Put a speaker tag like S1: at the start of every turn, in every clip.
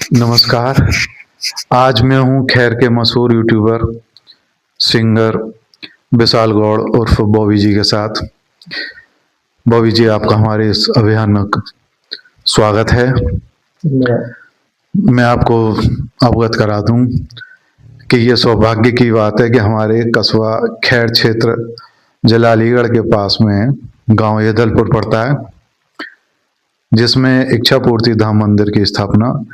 S1: नमस्कार। आज मैं हूँ खैर के मशहूर यूट्यूबर सिंगर विशाल गौड़ उर्फ बॉबी जी के साथ। बॉबी जी, आपका हमारे इस अभियान में स्वागत है। मैं आपको अवगत करा दूं कि ये सौभाग्य की बात है कि हमारे कस्बा खैर क्षेत्र जिला अलीगढ़ के पास में गांव येदलपुर पड़ता है, जिसमें इच्छा पूर्ति धाम मंदिर की स्थापना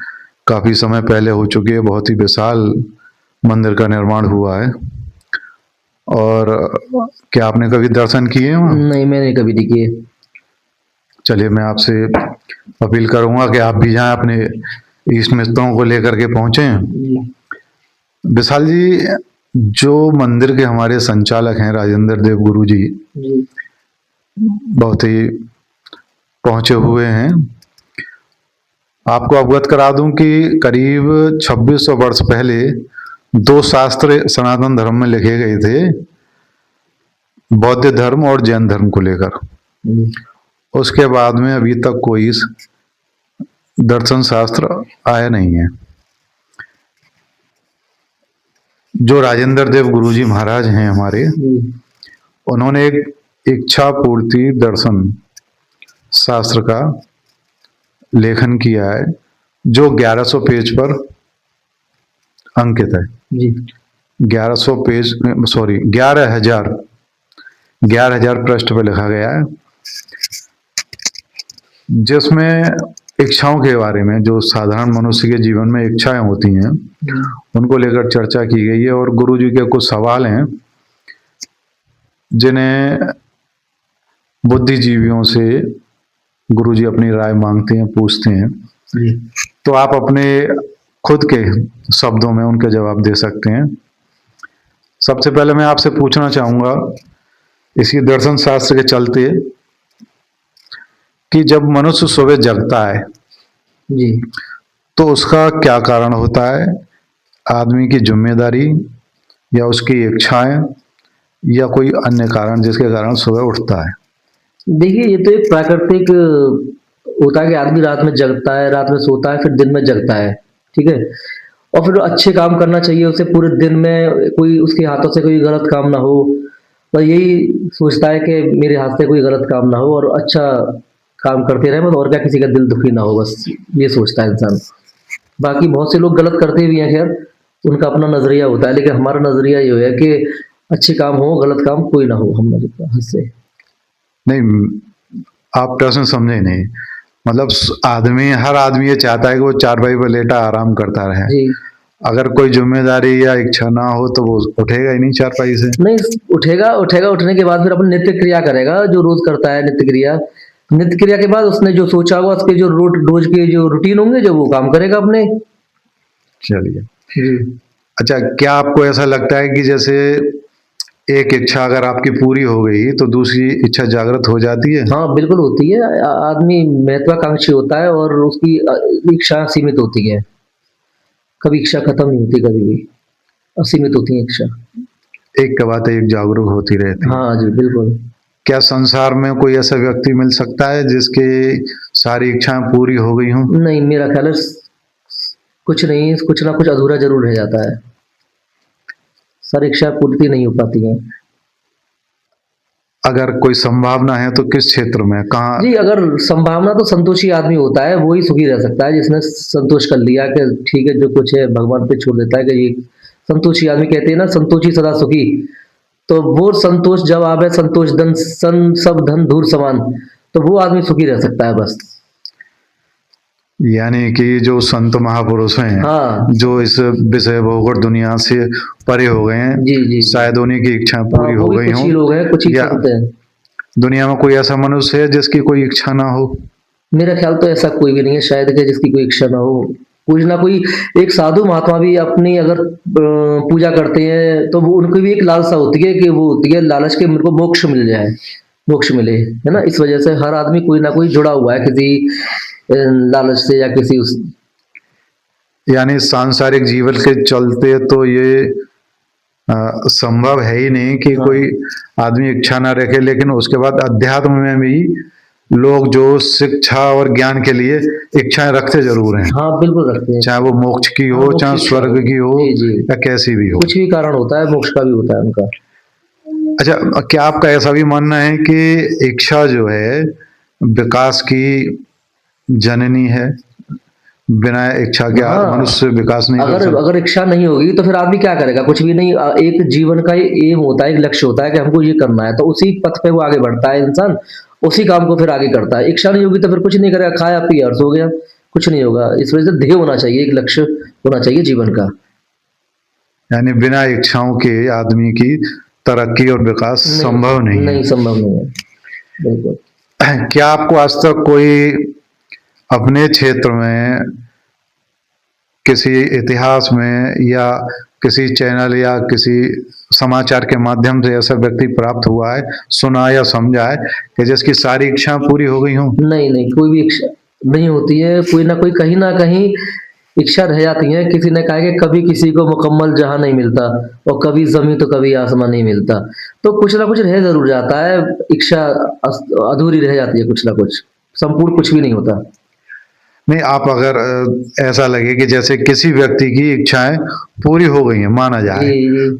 S1: काफ़ी समय पहले हो चुकी है। बहुत ही विशाल मंदिर का निर्माण हुआ है। और क्या आपने कभी दर्शन किए हैं वहाँ?
S2: नहीं, मैंने कभी नहीं किए।
S1: चलिए, मैं आपसे अपील करूँगा कि आप भी जाएं, अपने इष्ट मित्रों को लेकर के पहुँचें। विशाल जी, जो मंदिर के हमारे संचालक हैं राजेंद्र देव गुरु जी, बहुत ही पहुँचे हुए हैं। आपको अवगत करा दूं कि करीब 2600 वर्ष पहले दो शास्त्र सनातन धर्म में लिखे गए थे, बौद्ध धर्म और जैन धर्म को लेकर। उसके बाद में अभी तक कोई दर्शन शास्त्र आया नहीं है। जो राजेंद्र देव गुरुजी महाराज हैं हमारे, उन्होंने एक इच्छा पूर्ति दर्शन शास्त्र का लेखन किया है, जो 1100 पेज पर अंकित है।
S2: जी।
S1: 1100 पेज, सॉरी 11,000 पृष्ठ पर लिखा गया है, जिसमें इच्छाओं के बारे में, जो साधारण मनुष्य के जीवन में इच्छाएं होती हैं, उनको लेकर चर्चा की गई है। और गुरु जी के कुछ सवाल हैं जिन्हें बुद्धिजीवियों से गुरु जी अपनी राय मांगते हैं, पूछते हैं। तो आप अपने खुद के शब्दों में उनके जवाब दे सकते हैं। सबसे पहले मैं आपसे पूछना चाहूँगा, इसी दर्शन शास्त्र के चलते, कि जब मनुष्य सुबह जगता है
S2: जी,
S1: तो उसका क्या कारण होता है? आदमी की जिम्मेदारी, या उसकी इच्छाएं, या कोई अन्य कारण जिसके कारण सुबह उठता है?
S2: देखिए, ये तो एक प्राकृतिक होता है कि आदमी रात में जगता है, रात में सोता है, फिर दिन में जगता है। ठीक है। और फिर अच्छे काम करना चाहिए उसे, पूरे दिन में कोई उसके हाथों से कोई गलत काम ना हो, और यही सोचता है कि मेरे हाथ से कोई गलत काम ना हो और अच्छा काम करते रहे, बस। और क्या, किसी का दिल दुखी ना हो, बस ये सोचता है इंसान। बाकी बहुत से लोग गलत करते भी हैं, खैर उनका अपना नजरिया होता है, लेकिन हमारा नजरिया ये है कि अच्छे काम हो, गलत काम कोई ना हो हमारे हाथ से।
S1: नहीं, आप प्रश्न समझे नहीं। मतलब हर आदमी ये चाहता है कि वो चारपाई पर लेटा आराम करता रहे।
S2: जी।
S1: अगर कोई जिम्मेदारी या इच्छा ना हो तो वो उठेगा ही नहीं चारपाई से।
S2: नहीं, उठेगा, उठने के बाद फिर अपन नित्य क्रिया करेगा, जो रोज करता है नित्य क्रिया। नित्य क्रिया के बाद उसने जो सोचा होगा, उसके जो रोज के जो रूटीन होंगे, जो वो काम करेगा अपने।
S1: चलिए।
S2: जी।
S1: अच्छा, क्या आपको ऐसा लगता है कि जैसे एक इच्छा अगर आपकी पूरी हो गई तो दूसरी इच्छा जागृत हो जाती है?
S2: हाँ, बिल्कुल होती है। आदमी महत्वाकांक्षी होता है और उसकी इच्छा सीमित होती है। कभी इच्छा खत्म नहीं होती, कभी भी असीमित होती है इच्छा।
S1: एक के बाद एक जागरूक होती रहती है।
S2: हाँ जी, बिल्कुल।
S1: क्या संसार में कोई ऐसा व्यक्ति मिल सकता है जिसके सारी इच्छाएं पूरी हो गई हों?
S2: नहीं, मेरा ख्याल है कुछ नहीं, कुछ ना कुछ अधूरा जरूर रह जाता है। सारी इच्छा पूर्ति नहीं हो पाती है।
S1: अगर कोई संभावना है तो किस क्षेत्र में, कहाँ?
S2: जी, अगर संभावना, तो संतोषी आदमी होता है, वो ही सुखी रह सकता है, जिसने संतोष कर लिया कि ठीक है, जो कुछ है भगवान पे छोड़ देता है। कि ये संतोषी आदमी, कहते हैं ना, संतोषी सदा सुखी। तो वो संतोष जब आवे, संतोष धन सन सब धन धूर समान, तो वो आदमी सुखी रह सकता है, बस।
S1: यानी कि जो संत महापुरुष हैं,
S2: हाँ
S1: जो इस विषय भोग और दुनिया से परे हो गए हैं,
S2: जी, जी, जी।
S1: शायद उन्हीं की इच्छा
S2: हाँ,
S1: पूरी
S2: वो
S1: हो
S2: भी
S1: गई
S2: कुछ
S1: हो।
S2: ही लोग हैं, कुछ ही
S1: या
S2: संत हैं।
S1: दुनिया में कोई ऐसा मनुष्य है जिसकी कोई इच्छा ना हो?
S2: मेरा ख्याल तो ऐसा कोई भी नहीं है शायद, कि जिसकी कोई इच्छा ना हो। कोई ना कोई एक साधु महात्मा भी अपनी अगर पूजा करते हैं, तो वो उनको भी एक लालसा होती है, कि वो होती है लालच के मेरे को मोक्ष मिल जाए, मोक्ष मिले, है ना। इस वजह से हर आदमी कोई ना कोई जुड़ा हुआ है किसी लालच से, या किसी उस।
S1: यानी सांसारिक जीवन के चलते तो ये संभव है ही नहीं कि
S2: हाँ
S1: कोई आदमी इच्छा ना रखे, लेकिन उसके बाद अध्यात्म में भी लोग जो शिक्षा और ज्ञान के लिए इच्छाएं रखते जरूर हैं,
S2: हाँ बिल्कुल रखते हैं।
S1: चाहे वो मोक्ष की
S2: हाँ,
S1: हो,
S2: मोक्ष
S1: चाहे
S2: इच्छा
S1: स्वर्ग की हो,
S2: जी जी,
S1: या कैसी भी हो।
S2: कुछ भी कारण होता है, मोक्ष का भी होता है उनका।
S1: अच्छा, क्या आपका ऐसा भी मानना है कि इच्छा जो है विकास की जननी है? बिना इच्छा के
S2: हाँ,
S1: मनुष्य विकास नहीं कर
S2: अगर
S1: सकता?
S2: अगर इच्छा नहीं होगी तो फिर आदमी क्या करेगा? कुछ भी नहीं। एक जीवन का एम होता है, एक लक्ष्य होता है कि हमको ये करना है, तो उसी पथ पे वो आगे बढ़ता है इंसान, उसी काम को फिर आगे करता है। इच्छा नहीं होगी तो फिर कुछ नहीं करेगा, खाया पिया और सो गया, कुछ नहीं होगा। इस वजह से ध्येय होना चाहिए, एक लक्ष्य होना चाहिए जीवन का।
S1: यानी बिना इच्छाओं के आदमी की तरक्की और विकास
S2: नहीं,
S1: संभव नहीं है।
S2: नहीं संभव नहीं है, बिल्कुल।
S1: क्या आपको आज तक कोई अपने क्षेत्र में किसी इतिहास में या किसी चैनल या किसी समाचार के माध्यम से ऐसा व्यक्ति प्राप्त हुआ है, सुना या समझा है कि जिसकी सारी इच्छाएं पूरी हो गई हों?
S2: नहीं, नहीं, कोई भी इच्छा नहीं होती है, कोई ना कोई कहीं न कहीं इच्छा रह जाती है। किसी ने कहा है कि कभी किसी को मुकम्मल जहाँ नहीं मिलता और कभी ज़मीं तो कभी आसमां नहीं मिलता। तो कुछ ना कुछ रह ज़रूर जाता है, इच्छा अधूरी रह जाती है कुछ ना कुछ, संपूर्ण कुछ भी नहीं होता।
S1: नहीं, आप अगर ऐसा लगे कि जैसे किसी व्यक्ति की इच्छाएं पूरी हो गई हैं, माना
S2: जी,
S1: जाए,
S2: जी।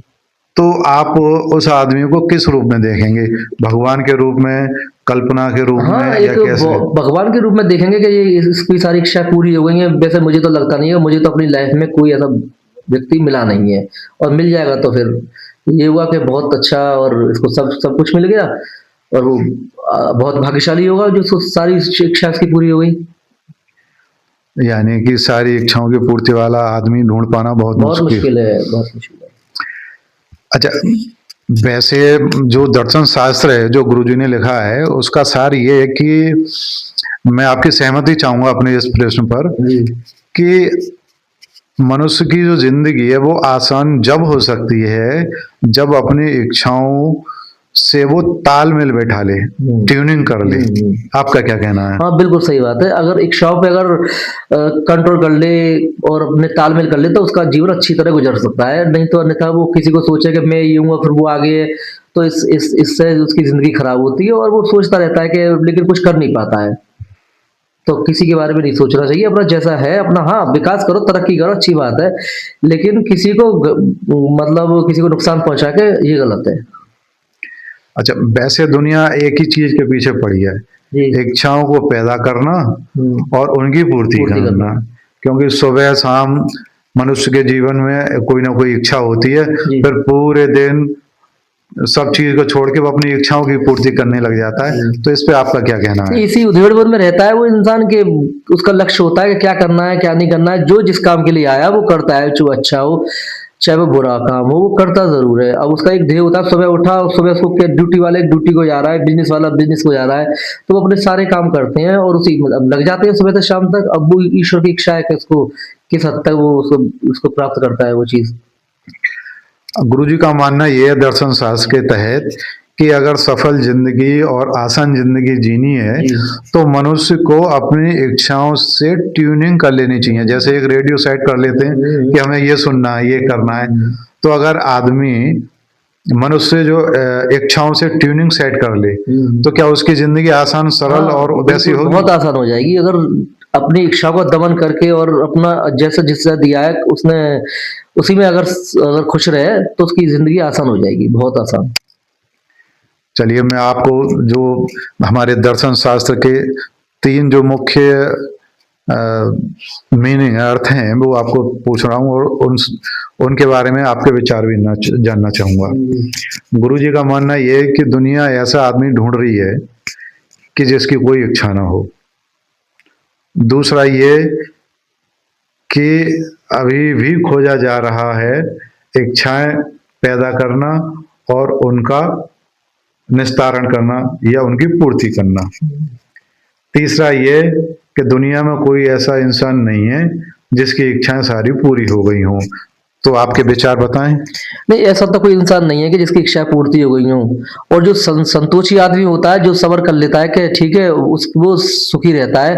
S1: तो आप उस आदमी को किस रूप में देखेंगे? भगवान के रूप में, कल्पना के रूप
S2: हाँ,
S1: में, या
S2: एक
S1: कैसे?
S2: भगवान के रूप में देखेंगे कि ये इसकी सारी इच्छा पूरी हो गई है। वैसे मुझे तो लगता नहीं है, मुझे तो अपनी लाइफ़ में कोई ऐसा व्यक्ति मिला नहीं है, और मिल जाएगा तो फिर ये हुआ कि बहुत अच्छा, और इसको सब सब कुछ मिल गया, और वो बहुत भाग्यशाली होगा जो सारी इच्छा इसकी पूरी हो गई।
S1: यानी कि सारी इच्छाओं की पूर्ति वाला आदमी ढूंढ पाना बहुत
S2: बहुत
S1: मुश्किल।
S2: मुश्किल है, बहुत मुश्किल है।
S1: अच्छा, वैसे जो दर्शन शास्त्र है जो गुरुजी ने लिखा है, उसका सार ये है कि मैं आपकी सहमति चाहूंगा अपने इस प्रश्न पर,
S2: जी।
S1: कि मनुष्य की जो जिंदगी है वो आसान जब हो सकती है जब अपनी इच्छाओं से वो तालमेल बैठा ले,
S2: हुँ।
S1: ट्यूनिंग कर ले।
S2: हुँ, हुँ।
S1: आपका क्या कहना है?
S2: हाँ, बिल्कुल सही बात है। अगर इच्छाओं पे अगर कंट्रोल कर ले और अपने तालमेल कर ले तो उसका जीवन अच्छी तरह गुज़र सकता है। नहीं तो अन्यथा वो किसी को सोचे कि मैं ये हूँ और फिर वो आगे है, तो इस इससे उसकी ज़िंदगी खराब होती है, और वो सोचता रहता है कि लेकिन कुछ कर नहीं पाता है। तो किसी के बारे में नहीं सोचना चाहिए, अपना जैसा है अपना, हाँ, विकास करो, तरक्की करो, अच्छी बात है। लेकिन किसी को मतलब किसी को नुकसान पहुँचा के ये गलत है।
S1: अच्छा, वैसे दुनिया एक ही चीज के पीछे पड़ी है,
S2: जी।
S1: इच्छाओं को पैदा करना
S2: हुँ,
S1: और उनकी पूर्ति
S2: पूर्ति
S1: करना।
S2: करना।
S1: क्योंकि सुबह शाम मनुष्य के जीवन में कोई ना कोई इच्छा होती है,
S2: जी,
S1: फिर पूरे दिन सब चीज को छोड़ के वो अपनी इच्छाओं की पूर्ति करने लग जाता है।
S2: जी।
S1: तो इस पे आपका क्या कहना है?
S2: इसी उधेड़-बुन में रहता है वो इंसान के, उसका लक्ष्य होता है कि क्या करना है, क्या नहीं करना है। जो जिस काम के लिए आया वो करता है, चाहे वो अच्छा हो, चाहे वो बुरा काम हो, वो करता ज़रूर है। अब उसका एक ध्येय होता है, सुबह उठा, सुबह उसको क्या, ड्यूटी वाले ड्यूटी को जा रहा है, बिज़नेस वाला बिज़नेस को जा रहा है, तो वो अपने सारे काम करते हैं और उसी मतलब लग जाते हैं सुबह से शाम तक। अब वो ईश्वर की इच्छा है कि उसको किस हद तक वो उसको प्राप्त करता है वो चीज़।
S1: गुरुजी का मानना ये है दर्शन शास्त्र के तहत कि अगर सफल जिंदगी और आसान जिंदगी जीनी है
S2: जी।
S1: तो मनुष्य को अपनी इच्छाओं से ट्यूनिंग कर लेनी चाहिए। जैसे एक रेडियो सेट कर लेते हैं
S2: हुँ,
S1: कि हमें ये सुनना है, ये करना है।
S2: हुँ।
S1: तो अगर आदमी मनुष्य जो इच्छाओं से ट्यूनिंग सेट कर ले,
S2: हुँ।
S1: तो क्या उसकी जिंदगी आसान, सरल
S2: हाँ,
S1: और वैसी
S2: बिल्कुल,
S1: होगी?
S2: बहुत आसान हो जाएगी अगर अपनी इच्छा को दमन करके और अपना जैसा जिसने दिया है उसने उसी में अगर खुश रहे तो उसकी ज़िंदगी आसान हो जाएगी, बहुत आसान।
S1: चलिए, मैं आपको जो हमारे दर्शन शास्त्र के तीन जो मुख्य मीनिंग अर्थ हैं वो आपको पूछ रहा हूँ, और उनके बारे में आपके विचार भी जानना चाहूंगा।
S2: हुँ,
S1: गुरु जी का मानना ये है कि दुनिया ऐसा आदमी ढूंढ रही है कि जिसकी कोई इच्छा ना हो। दूसरा ये कि अभी भी खोजा जा रहा है इच्छाएं पैदा करना और उनका निस्तारण करना या उनकी पूर्ति करना। तीसरा ये कि दुनिया में कोई ऐसा इंसान नहीं है जिसकी इच्छाएं सारी पूरी हो गई हों। तो आपके विचार बताएं।
S2: नहीं, ऐसा तो कोई इंसान नहीं है कि जिसकी इच्छा पूर्ति हो गई हो। और जो संतोषी आदमी होता है, जो सब्र कर लेता है कि ठीक है, वो सुखी रहता है।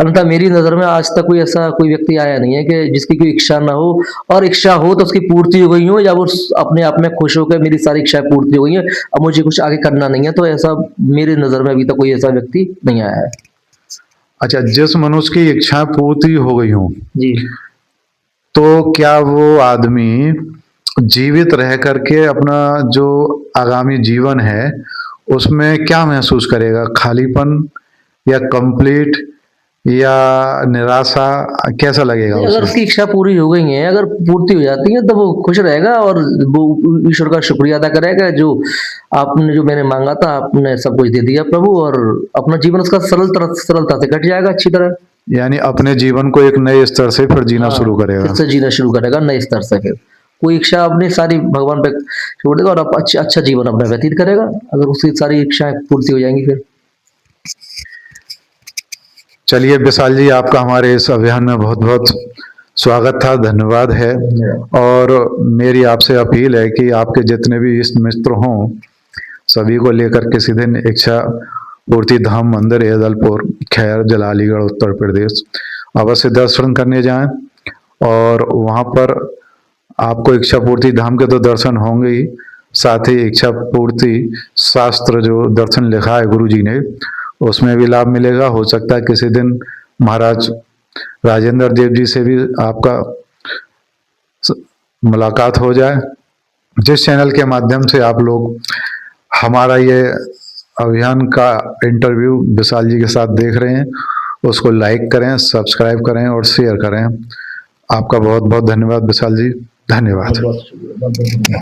S2: अन्यथा मेरी नजर में आज तक कोई ऐसा कोई व्यक्ति आया नहीं है कि जिसकी कोई इच्छा ना हो, और इच्छा हो तो उसकी पूर्ति हो गई हो, या वो अपने आप में खुश हो के मेरी सारी इच्छाएं पूर्ति हो गई है, अब मुझे कुछ आगे करना नहीं है। तो ऐसा मेरी नजर में अभी तक कोई ऐसा व्यक्ति नहीं आया है।
S1: अच्छा, जिस मनुष्य की इच्छा पूर्ति हो गई हो,
S2: जी।
S1: तो क्या वो आदमी जीवित रह करके अपना जो आगामी जीवन है उसमें क्या महसूस करेगा? खालीपन, या कंप्लीट, या निराशा? कैसा लगेगा
S2: नहीं, अगर
S1: उसे?
S2: उसकी इच्छा पूरी हो गई है, अगर पूर्ति हो जाती है, तो वो खुश रहेगा और वो ईश्वर का शुक्रिया अदा करेगा, जो आपने जो मैंने मांगा था आपने सब कुछ दे दिया प्रभु, और अपना जीवन उसका सरलता से कट जाएगा अच्छी तरह।
S1: यानी अपने जीवन को एक नए स्तर से फिर जीना
S2: हाँ,
S1: शुरू करेगा।
S2: फिर से जीना शुरू करेगा नए स्तर से। फिर कोई इच्छा अपनी सारी भगवान पे छोड़ देगा और अच्छा जीवन अपना व्यतीत करेगा, अगर उसकी सारी इच्छाएं पूर्ति हो जाएंगी फिर।
S1: चलिए विशाल जी, आपका हमारे इस अभियान में बहुत बहुत स्वागत था, धन्यवाद है। और मेरी आपसे अपील है कि आपके जितने भी इष्ट मित्र हों, सभी को लेकर किसी दिन इच्छा पूर्ति धाम मंदिर एदलपुर, खैर, जलालीगढ़, उत्तर प्रदेश अवश्य दर्शन करने जाएं। और वहाँ पर आपको इच्छा पूर्ति धाम के तो दर्शन होंगे ही, साथ ही इच्छा पूर्ति शास्त्र जो दर्शन लिखा है गुरु जी ने, उसमें भी लाभ मिलेगा। हो सकता है किसी दिन महाराज राजेंद्र देव जी से भी आपका मुलाकात हो जाए। जिस चैनल के माध्यम से आप लोग हमारा ये अभियान का इंटरव्यू विशाल जी के साथ देख रहे हैं, उसको लाइक करें, सब्सक्राइब करें और शेयर करें। आपका बहुत बहुत धन्यवाद विशाल जी, धन्यवाद।
S2: बहुत शुक्रिया।